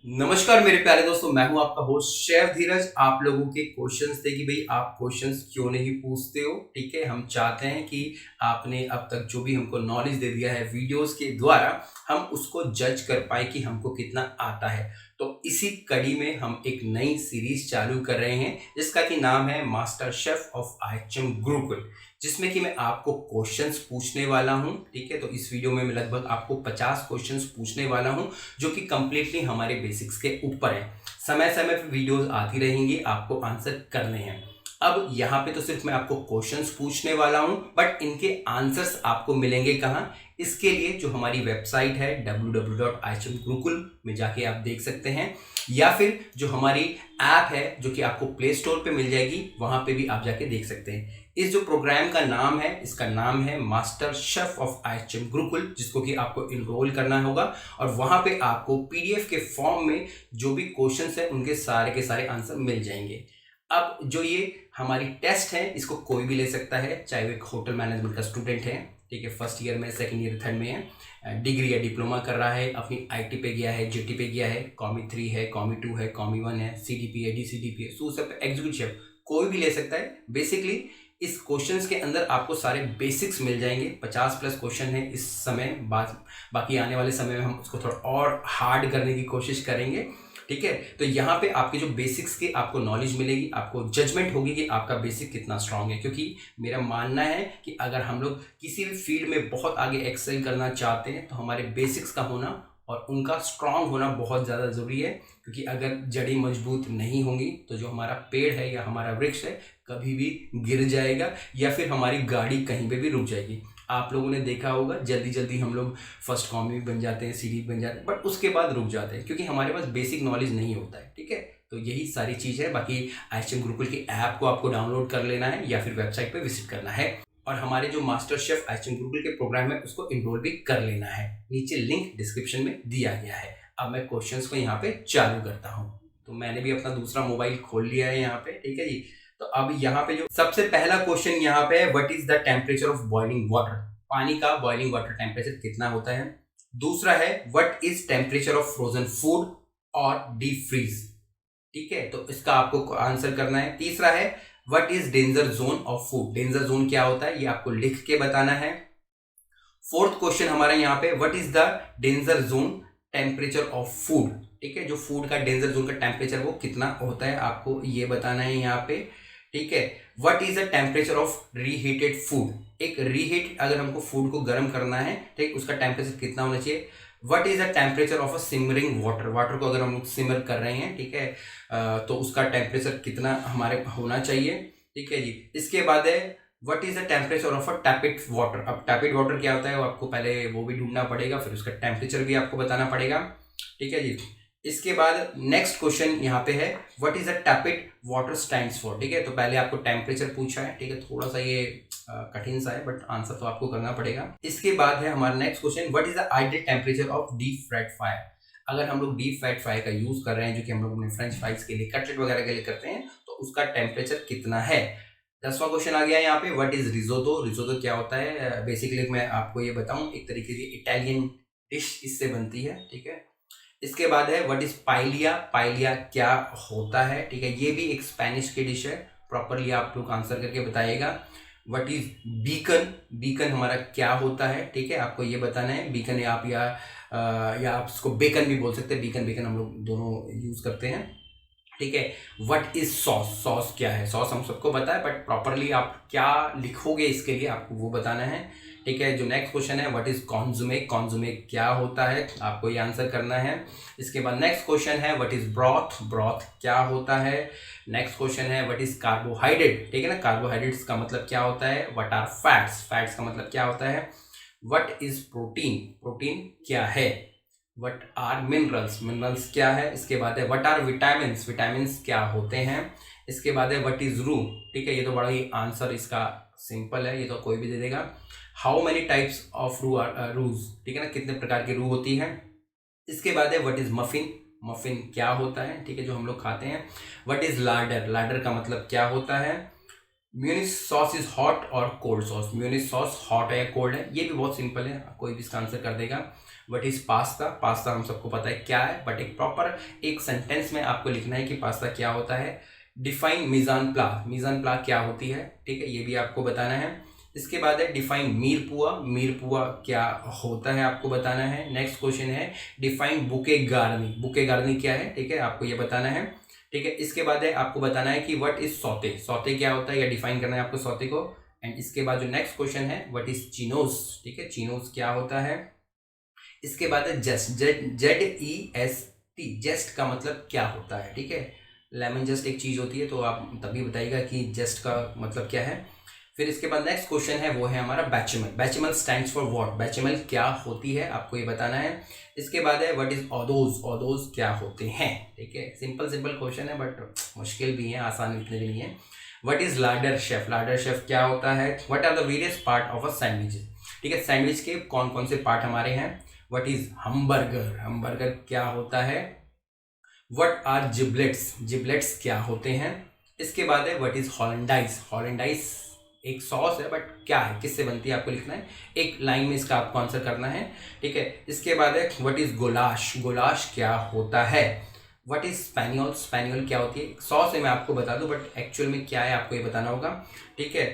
नमस्कार मेरे प्यारे दोस्तों, मैं हूं आपका होस्ट शेफ धीरज। आप लोगों के क्वेश्चंस थे कि भाई आप क्वेश्चंस क्यों नहीं पूछते हो। ठीक है, हम चाहते हैं कि आपने अब तक जो भी हमको नॉलेज दे दिया है वीडियोस के द्वारा, हम उसको जज कर पाए कि हमको कितना आता है। तो इसी कड़ी में हम एक नई सीरीज चालू कर रहे हैं जिसका कि नाम है master chef of IHM Gurukul, जिसमें कि मैं आपको क्वेश्चंस पूछने वाला हूं। ठीक है, तो इस वीडियो में मैं लगभग आपको 50 क्वेश्चंस पूछने वाला हूं जो कि कंप्लीटली हमारे बेसिक्स के ऊपर है। समय समय पर वीडियोस आती रहेंगी, आपको आंसर करने हैं। अब यहाँ पे तो सिर्फ मैं आपको क्वेश्चंस पूछने वाला हूं, बट इनके आंसर्स आपको मिलेंगे कहाँ? इसके लिए जो हमारी वेबसाइट है www.ichmgurukul में जाके आप देख सकते हैं, या फिर जो हमारी ऐप है जो कि आपको प्ले स्टोर पे मिल जाएगी, वहां पे भी आप जाके देख सकते हैं। इस जो प्रोग्राम का नाम है, इसका नाम है master chef of IHM Gurukul, जिसको कि आपको इनरोल करना होगा और वहां पे आपको पीडीएफ के फॉर्म में जो भी क्वेश्चंस है उनके सारे के सारे आंसर मिल जाएंगे। अब जो ये हमारी टेस्ट है, इसको कोई भी ले सकता है, चाहे वो एक होटल मैनेजमेंट का स्टूडेंट है, ठीक है, फर्स्ट ईयर में, सेकंड ईयर, थर्ड में है, डिग्री या डिप्लोमा कर रहा है, अपनी आईटी पे गया है, जीटी पे गया है, कॉमी 3 है, कॉमी 2 है, कॉमी 1 है, सीडीपी है, डीसीडीपी है, सूसप, एग्जीक्यूटिव शेफ, कोई भी ले सकता है। बेसिकली इस क्वेश्चंस के अंदर आपको सारे बेसिक्स मिल जाएंगे। 50 प्लस क्वेश्चन है इस समय, बाकी आने वाले समय में हम उसको थोड़ा और हार्ड करने की कोशिश करेंगे। ठीक है, तो यहाँ पे आपके जो बेसिक्स की आपको नॉलेज मिलेगी, आपको जजमेंट होगी कि आपका बेसिक कितना स्ट्रांग है। क्योंकि मेरा मानना है कि अगर हम लोग किसी भी फील्ड में बहुत आगे एक्सेल करना चाहते हैं तो हमारे बेसिक्स का होना और उनका स्ट्रांग होना बहुत ज़्यादा ज़रूरी है। क्योंकि अगर जड़ी मजबूत नहीं होंगी तो जो हमारा पेड़ है या हमारा वृक्ष है कभी भी गिर जाएगा, या फिर हमारी गाड़ी कहीं पे भी रुक जाएगी। आप लोगों ने देखा होगा, जल्दी जल्दी हम लोग फर्स्ट कॉमी बन जाते हैं, सीडी बन जाते हैं, बट उसके बाद रुक जाते हैं क्योंकि हमारे पास बेसिक नॉलेज नहीं होता है। ठीक है, तो यही सारी चीज़ है। बाकी आईएचएम गुरुकुल की ऐप को आपको डाउनलोड कर लेना है या फिर वेबसाइट पर विजिट करना है और हमारे जो मास्टर शेफ आईएचएम गुरुकुल के प्रोग्राम है उसको इनरोल भी कर लेना है। नीचे लिंक डिस्क्रिप्शन में दिया गया है। अब मैं क्वेश्चंस को यहाँ पे चालू करता हूँ। तो मैंने भी अपना दूसरा मोबाइल खोल लिया है यहाँ पे। ठीक है जी, तो अब यहाँ पे जो सबसे पहला क्वेश्चन यहाँ पे है, what is the temperature of boiling water? पानी का बॉइलिंग वाटर टेम्परेचर कितना होता है? दूसरा है, what is temperature of frozen food और डीप फ्रीज? ठीक है, तो इसका आपको आंसर करना है। तीसरा है, what is danger zone of food? Danger zone क्या होता है ये आपको लिख के बताना है। फोर्थ क्वेश्चन हमारा यहाँ पे, what is the danger zone temperature of food? ठीक है, जो फूड का डेंजर जोन का टेम्परेचर वो कितना होता है आपको ये बताना है यहाँ पे। ठीक है, what is the temperature of reheated food? एक रीहीट, अगर हमको फूड को गर्म करना है, ठीक, उसका टेम्परेचर कितना होना चाहिए? What is the temperature of a simmering water? Water को अगर हम लोग सिमर कर रहे हैं, ठीक है, तो उसका टेम्परेचर कितना हमारे होना चाहिए? ठीक है जी। इसके बाद है, what is the temperature of a टैपिड water? अब टैपिड वाटर क्या होता है वो आपको पहले वो भी ढूंढना पड़ेगा, फिर उसका टेम्परेचर भी आपको बताना पड़ेगा। ठीक है जी। इसके बाद नेक्स्ट क्वेश्चन यहाँ पे है, what is the टैपिड water stands for? ठीक है, तो पहले आपको टेम्परेचर पूछा है, ठीक है, थोड़ा सा ये कठिन सा है बट आंसर तो आपको करना पड़ेगा। इसके बाद है हमारा next question, what is the ideal temperature of deep fried fire? अगर हम लोग डीप फ्राइड फायर का यूज कर रहे हैं, जो कि हम लोग अपने फ्रेंच फ्राइज के लिए, कटलेट वगैरह के लिए करते हैं, तो उसका टेम्परेचर कितना है? 10वां क्वेश्चन आ गया यहाँ पे, व्हाट इज रिजोटो? रिजोटो क्या होता है? बेसिकली मैं आपको ये बताऊं, एक तरीके की इटालियन डिश इससे बनती है। ठीक है, इसके बाद है, व्हाट इज पाइलिया? पाइलिया क्या होता है? ठीक है, ये भी एक स्पेनिश की डिश है। प्रॉपरली आप लोग आंसर करके बताइएगा। What is beacon? बीकन हमारा क्या होता है? ठीक है, आपको ये बताना है। बीकन या आप इसको बेकन भी बोल सकते हैं। बीकन बेकन हम लोग दोनों यूज करते हैं। ठीक है, व्हाट इज सॉस? सॉस क्या है? सॉस हम सबको पता है, बट प्रॉपरली आप क्या लिखोगे इसके लिए आपको वो बताना है। ठीक है, जो नेक्स्ट क्वेश्चन है, व्हाट इज कॉन्जुमे? कॉन्जुमे क्या होता है? आपको ये आंसर करना है। इसके बाद नेक्स्ट क्वेश्चन है, व्हाट इज ब्रॉथ? ब्रॉथ क्या होता है? नेक्स्ट क्वेश्चन है, व्हाट इज कार्बोहाइड्रेट? ठीक है ना, कार्बोहाइड्रेट्स का मतलब क्या होता है? What are fats? फैट्स का मतलब क्या होता है? What is protein? प्रोटीन क्या है? What are minerals? मिनरल्स क्या है? इसके बाद है, व्हाट आर विटामिन्स? विटामिन्स क्या होते हैं? इसके बाद है, व्हाट इज रू? ठीक है, ये तो बड़ा ही आंसर इसका सिंपल है, ये तो कोई भी दे देगा। हाउ मेनी टाइप्स ऑफ रू आर रूज? ठीक है ना, कितने प्रकार की रू होती है? इसके बाद है, व्हाट इज मफिन? मफिन क्या होता है? ठीक है, जो हम लोग खाते हैं। What is लार्डर? लार्डर का मतलब क्या होता है? म्यूनिस सॉस इज हॉट और कोल्ड सॉस? म्यूनिस सॉस हॉट है या कोल्ड है? ये भी बहुत सिंपल है, कोई भी इसका आंसर कर देगा। व्हाट इज पास्ता, पास्ता हम सबको पता है क्या है, बट एक प्रॉपर एक सेंटेंस में आपको लिखना है कि पास्ता क्या होता है। डिफाइन मीज़ान प्ला, मीज़ान प्ला क्या होती है, ठीक है, ये भी आपको बताना है। इसके बाद है डिफाइन मीरपुआ, मीरपुआ क्या होता है आपको बताना है। नेक्स्ट क्वेश्चन है डिफाइन बुके गार्नी, बुके गार्नी क्या है, ठीक है, आपको ये बताना है, ठीक है। इसके बाद है आपको बताना है कि व्हाट इज सौते, सौते क्या होता है, या डिफाइन करना है आपको सौते को। एंड इसके बाद जो नेक्स्ट क्वेश्चन है व्हाट इज चिनोस, ठीक है, चिनोस क्या होता है। इसके बाद है जस्ट, ZEST, जेस्ट का मतलब क्या होता है, ठीक है। लेमन जस्ट एक चीज होती है, तो आप तभी बताइएगा कि जेस्ट का मतलब क्या है। फिर इसके बाद नेक्स्ट क्वेश्चन है वो है हमारा बैचमल, बैचमल स्टैंड्स फॉर व्हाट, बैचमल क्या होती है आपको ये बताना है। इसके बाद है व्हाट इज ऑदोज, ऑदोज क्या होते हैं, ठीक है। सिंपल सिंपल क्वेश्चन है बट मुश्किल भी है, आसान इतने भी नहीं है। What is larder chef, larder chef क्या होता है। What are the various part of a sandwich, ठीक है, सैंडविच के कौन कौन से पार्ट हमारे हैं। व्हाट इज हमबर्गर, हमबर्गर क्या होता है। व्हाट आर जिबलेट्स, जिबलेट्स क्या होते हैं। इसके बाद है व्हाट इज हॉलैंडाइज, हॉलैंडाइज एक सॉस है बट क्या है, किससे बनती है आपको लिखना है, एक लाइन में इसका आपको आंसर करना है, ठीक है। इसके बाद है व्हाट इज गोलाश, गोलाश क्या होता है। व्हाट इज स्पैनियोल, स्पैनियोल क्या होती है, सॉस है मैं आपको बता दूं बट एक्चुअल में क्या है आपको ये बताना होगा, ठीक है।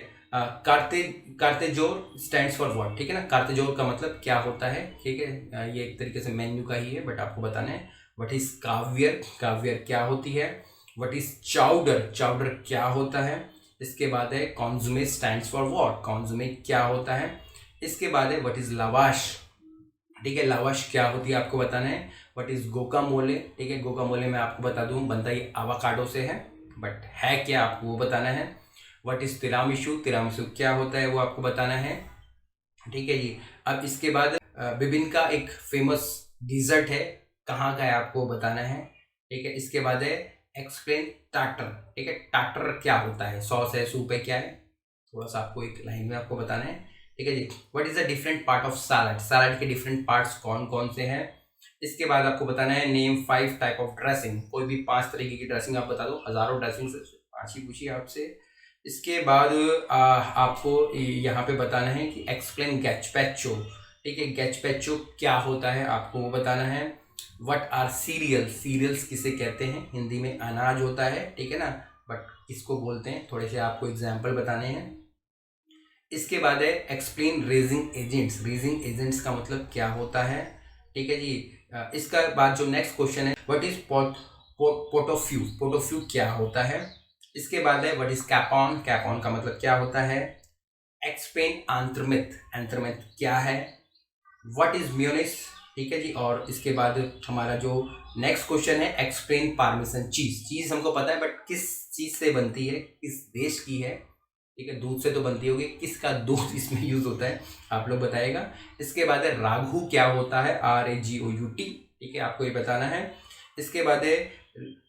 कार्तेजोर स्टैंड्स फॉर व्हाट, ठीक है ना, कार्तेजोर का मतलब क्या होता है, ठीक है। ये एक तरीके से मेन्यू का ही है बट आपको बताना है। व्हाट इज काव्यर, काव्यर क्या होती है। व्हाट इज चाउडर, चाउडर क्या होता है। इसके बाद है कॉन्जुमे स्टैंड्स फॉर व्हाट, कॉन्जुमे क्या होता है। इसके बाद है व्हाट इज लवाश, ठीक है, लवाश क्या होती है आपको बताना है। व्हाट इज गोकामोले, ठीक है, गोकामोले मैं आपको बता दूं बनता ये आवाकाडो से है बट है क्या आपको वो बताना है। व्हाट इज तिरामिसू, तिरामिसू क्या होता है वो आपको बताना है, ठीक है जी। अब इसके बाद बिबिनका एक फेमस डिजर्ट है, कहाँ का है आपको बताना है, ठीक है। इसके बाद है एक्सप्लेन टाटर, ठीक है, टाटर क्या होता है, सॉस है, सूप है, क्या है, थोड़ा सा आपको एक लाइन में आपको बताना है, ठीक है जी। What is the different part of salad, salad के डिफरेंट पार्ट्स कौन कौन से हैं। इसके बाद आपको बताना है नेम 5 टाइप ऑफ ड्रेसिंग, कोई भी 5 तरीके की ड्रेसिंग आप बता दो, हजारों ड्रेसिंग से 5 ही पूछिए आपसे। इसके बाद आपको यहाँ पे बताना है कि एक्सप्लेन गैचपैचो, ठीक है, गैचपैचो क्या होता है आपको वो बताना है। व्हाट आर सीरियल, सीरियल्स किसे कहते हैं, हिंदी में अनाज होता है, ठीक है ना, बट किसको बोलते हैं, थोड़े से आपको एग्जाम्पल बताने हैं। इसके बाद है explain raising agents, raising agents का मतलब क्या होता है, ठीक है जी। इसका बाद जो नेक्स्ट क्वेश्चन है व्हाट इज पोटोफ्यू, पोटोफ्यू क्या होता है। इसके बाद है व्हाट इज कैपॉन, कैपॉन का मतलब क्या होता है। एक्सप्लेन आंत्रमिथ, आंत्रमिथ क्या है। व्हाट इज म्यूनिस, ठीक है जी। और इसके बाद हमारा जो नेक्स्ट क्वेश्चन है एक्सप्लेन पार्मेसन चीज, चीज हमको पता है बट किस चीज से बनती है, किस देश की है, ठीक है, दूध से तो बनती होगी, किसका दूध इसमें यूज होता है आप लोग बताएगा। इसके बाद है राघु क्या होता है, RAGOUT, ठीक है, आपको ये बताना है। इसके बाद है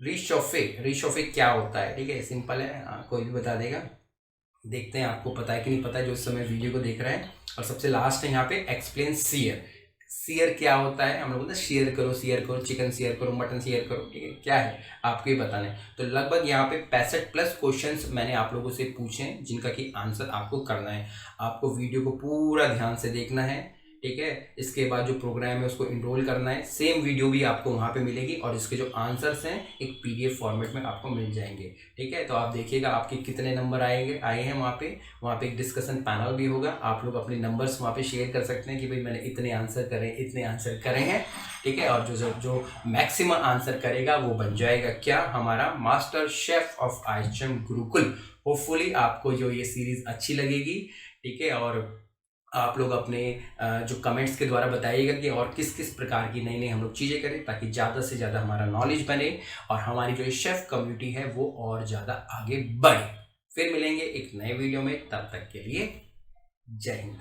रिशोफे, रिशोफे क्या होता है, ठीक है, सिंपल है, कोई भी बता देगा। देखते हैं आपको पता है कि नहीं पता है जो इस समय वीडियो को देख रहे हैं। और सबसे लास्ट है यहाँ पे एक्सप्लेन सीयर, सीयर क्या होता है, हम लोग बोलते हैं शेयर करो, शेयर करो, चिकन शेयर करो, मटन शेयर करो, ठीक है, क्या है आपको ये बताना है। तो लगभग यहाँ पे 65+ क्वेश्चंस मैंने आप लोगों से पूछे हैं जिनका कि आंसर आपको करना है। आपको वीडियो को पूरा ध्यान से देखना है, ठीक है। इसके बाद जो प्रोग्राम है उसको इनरोल करना है, सेम वीडियो भी आपको वहाँ पे मिलेगी और इसके जो आंसर्स हैं एक PDF फॉर्मेट में आपको मिल जाएंगे, ठीक है। तो आप देखिएगा आपके कितने नंबर आए हैं वहाँ पे एक डिस्कशन पैनल भी होगा, आप लोग अपने नंबर्स वहाँ पे शेयर कर सकते हैं कि भाई मैंने इतने आंसर करे हैं, ठीक है। और जो मैक्सिमम आंसर करेगा वो बन जाएगा क्या, हमारा master chef of IHM Gurukul. Hopefully आपको जो ये सीरीज अच्छी लगेगी, ठीक है। और आप लोग अपने जो कमेंट्स के द्वारा बताइएगा कि और किस किस प्रकार की नई नई हम लोग चीज़ें करें ताकि ज़्यादा से ज़्यादा हमारा नॉलेज बने और हमारी जो शेफ़ कम्युनिटी है वो और ज़्यादा आगे बढ़े। फिर मिलेंगे एक नए वीडियो में, तब तक के लिए जय हिंद।